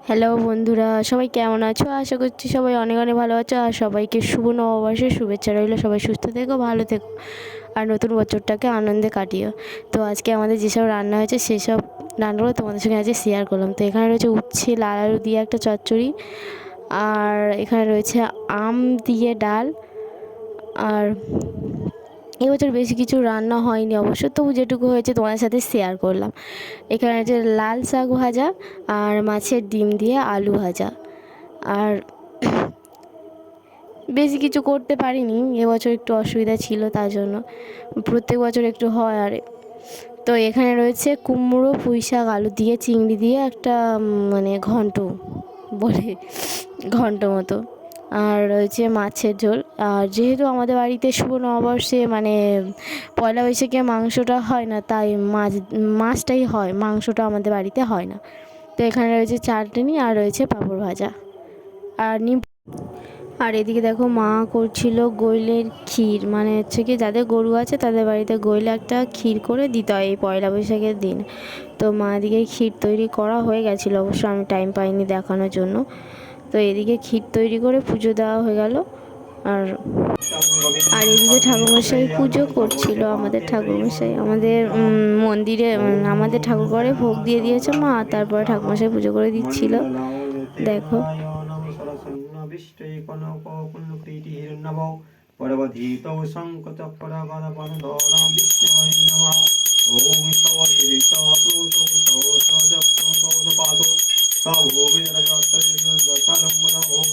Hello বন্ধুরা, সবাই কেমন আছো? আশা করছি সবাই অনেক অনেক ভালো আছো। আর সবাইকে শুভ নববর্ষের শুভেচ্ছা রইলো। সবাই সুস্থ থেকো, ভালো থেকো, আর নতুন বছরটাকে আনন্দে কাটিও। তো আজকে আমাদের যেসব রান্না হয়েছে সেসব রান্নাগুলো তোমাদের সঙ্গে আজকে শেয়ার করলাম। তো এখানে রয়েছে উচ্ছে লাল আলু দিয়ে একটা চচ্চড়ি, আর এখানে রয়েছে আম দিয়ে ডাল। আর এবছর বেশি কিছু রান্না হয়নি অবশ্য, তবু যেটুকু হয়েছে তোমাদের সাথে শেয়ার করলাম। এখানে আছে লাল শাক ভাজা আর মাছের ডিম দিয়ে আলু ভাজা। আর বেশি কিছু করতে পারিনি, এবছর একটু অসুবিধা ছিল, তার জন্য প্রত্যেক বছর একটু হয়। আর তো এখানে রয়েছে কুমড়ো পুঁই শাক আলু দিয়ে চিংড়ি দিয়ে একটা মানে ঘন্ট বলে, ঘন্ট মতো। আর রয়েছে মাছের ঝোল। আর যেহেতু আমাদের বাড়িতে শুভ নববর্ষে মানে পয়লা বৈশাখে মাংসটা হয় না, তাই মাছটাই হয়, মাংসটা আমাদের বাড়িতে হয় না। তো এখানে রয়েছে চাটনি আর রয়েছে পাঁপড় ভাজা আর আর এদিকে দেখো মা করছিল গৈলের ক্ষীর, মানে হচ্ছে কি যাদের গরু আছে তাদের বাড়িতে গৈলে একটা ক্ষীর করে দিতে হয় এই পয়লা বৈশাখের দিন। তো মা এদিকে ক্ষীর তৈরি করা হয়ে গেছিলো, অবশ্য আমি টাইম পাইনি দেখানোর জন্য। তো এদিকে ক্ষীর তৈরি করে পুজো দেওয়া হয়ে গেল। আর আর এদিকে ঠাকুরমশাই পুজো করছিল, আমাদের ঠাকুরমশাই আমাদের মন্দিরে আমাদের ঠাকুরঘরে ভোগ দিয়ে দিয়েছে মা, তারপরে ঠাকুরমশাই পুজো করে দিচ্ছিল। দেখো পরবধীতৌ শঙ্খচক্রগদপদ্মধরং বিষ্ণুয়ে নমঃ। ওম সবশিরিষপুরুষং সহস্রচক্রং সহস্রপাদো স ভূমিরগত্যরিদশালম্বনং ওম